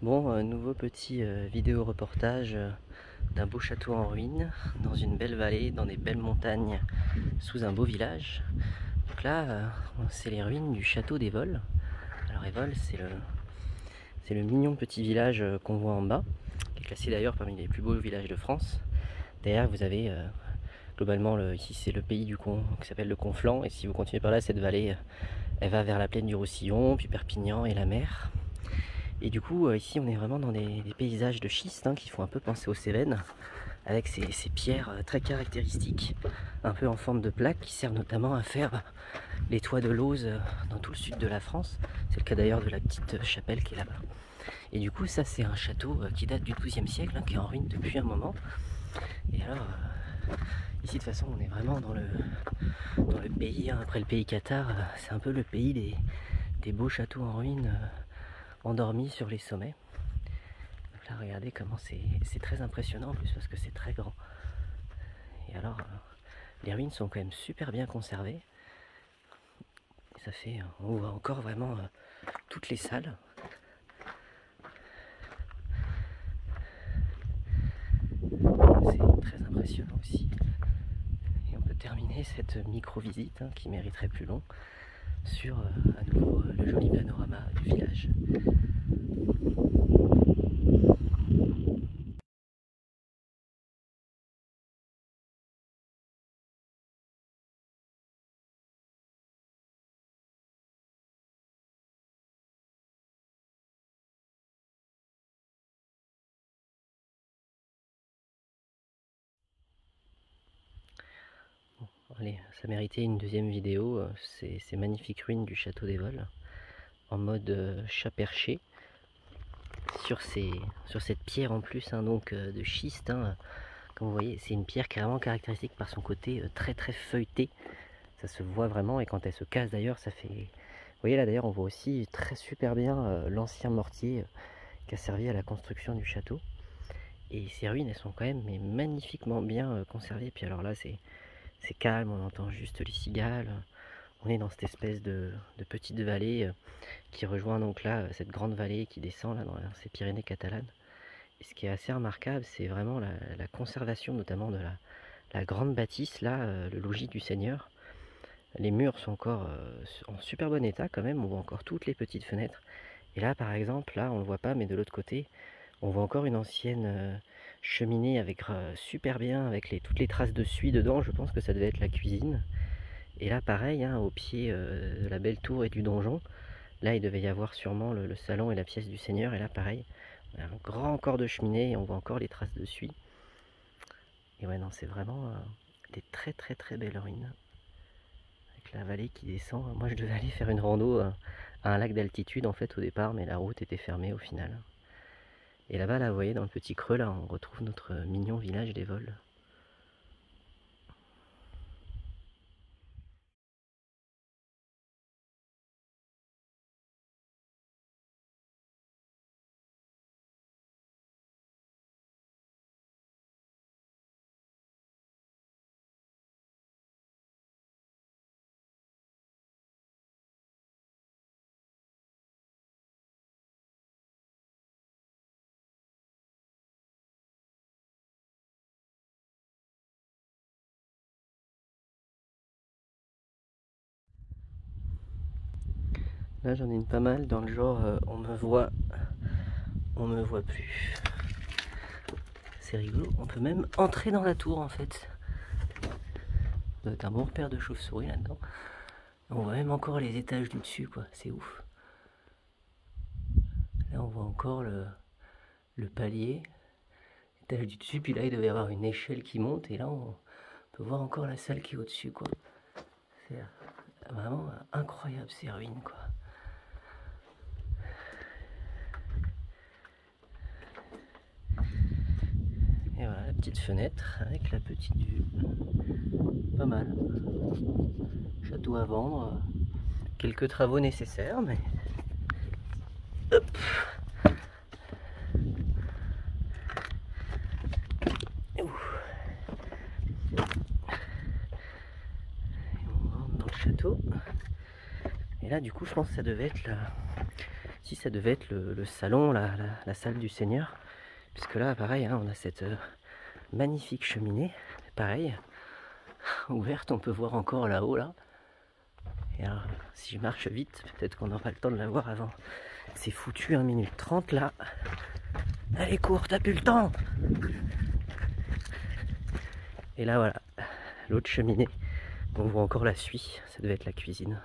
Bon, nouveau petit vidéo reportage d'un beau château en ruine, dans une belle vallée, dans des belles montagnes, sous un beau village. Donc là, c'est les ruines du château d'Évols. Alors Évols, c'est le mignon petit village qu'on voit en bas, qui est classé d'ailleurs parmi les plus beaux villages de France. Derrière, vous avez globalement, ici c'est le pays qui s'appelle le Conflent, et si vous continuez par là, cette vallée, elle va vers la plaine du Roussillon, puis Perpignan et la mer. Et du coup, ici, on est vraiment dans des paysages de schiste qui font un peu penser aux Cévennes, avec ces pierres très caractéristiques, un peu en forme de plaque, qui servent notamment à faire les toits de lauze dans tout le sud de la France. C'est le cas d'ailleurs de la petite chapelle qui est là-bas. Et du coup, ça, c'est un château qui date du XIIe siècle, qui est en ruine depuis un moment. Et alors, ici, de toute façon, on est vraiment dans le pays, après le pays Qatar, c'est un peu le pays des beaux châteaux en ruine endormis sur les sommets. Donc là, regardez comment c'est très impressionnant en plus parce que c'est très grand. Et alors, les ruines sont quand même super bien conservées. Et ça fait, on voit encore vraiment toutes les salles. C'est très impressionnant aussi. Et on peut terminer cette micro-visite qui mériterait plus long sur à nouveau le joli panorama du village. Allez, ça méritait une deuxième vidéo, ces magnifiques ruines du château d'Évols, en mode chat perché, sur cette pierre en plus, donc de schiste. Comme vous voyez, c'est une pierre qui est vraiment caractéristique par son côté très très feuilleté. Ça se voit vraiment, et quand elle se casse d'ailleurs, ça fait... Vous voyez là d'ailleurs, on voit aussi très super bien l'ancien mortier qui a servi à la construction du château. Et ces ruines, elles sont quand même mais magnifiquement bien conservées. Puis alors là, c'est calme, on entend juste les cigales. On est dans cette espèce de petite vallée qui rejoint donc là cette grande vallée qui descend là dans ces Pyrénées catalanes. Et ce qui est assez remarquable, c'est vraiment la conservation notamment de la grande bâtisse, là, le logis du Seigneur. Les murs sont encore en super bon état quand même, on voit encore toutes les petites fenêtres. Et là par exemple, là on le voit pas, mais de l'autre côté, on voit encore une ancienne cheminée avec super bien, avec toutes les traces de suie dedans. Je pense que ça devait être la cuisine. Et là pareil, au pied de la belle tour et du donjon, là il devait y avoir sûrement le salon et la pièce du Seigneur. Et là pareil, un grand corps de cheminée et on voit encore les traces de suie. Et ouais, non, c'est vraiment des très très très belles ruines. Avec la vallée qui descend. Moi je devais aller faire une rando à un lac d'altitude en fait au départ, mais la route était fermée au final. Et là-bas, là, vous voyez, dans le petit creux, là, on retrouve notre mignon village d'Évols. Là, j'en ai une pas mal dans le genre on me voit plus. C'est rigolo, on peut même entrer dans la tour en fait. Ça doit être un bon repère de chauve-souris là-dedans. On voit même encore les étages du dessus, quoi, c'est ouf. Là, on voit encore le palier, l'étage du dessus, puis là, il devait y avoir une échelle qui monte, et là, on peut voir encore la salle qui est au-dessus, quoi. C'est vraiment incroyable ces ruines, quoi. Et voilà la petite fenêtre avec la petite vue. Pas mal. Château à vendre. Quelques travaux nécessaires, mais... Hop. Et on rentre dans le château. Et là, du coup, je pense que ça devait être si ça devait être le salon, la salle du Seigneur. Puisque là, pareil, hein, on a cette magnifique cheminée, pareil, ouverte, on peut voir encore là-haut, là. Et alors, si je marche vite, peut-être qu'on aura le temps de la voir avant. C'est foutu 1 minute 30 là. Allez, cours, t'as plus le temps. Et là, voilà, l'autre cheminée. On voit encore la suie, ça devait être la cuisine.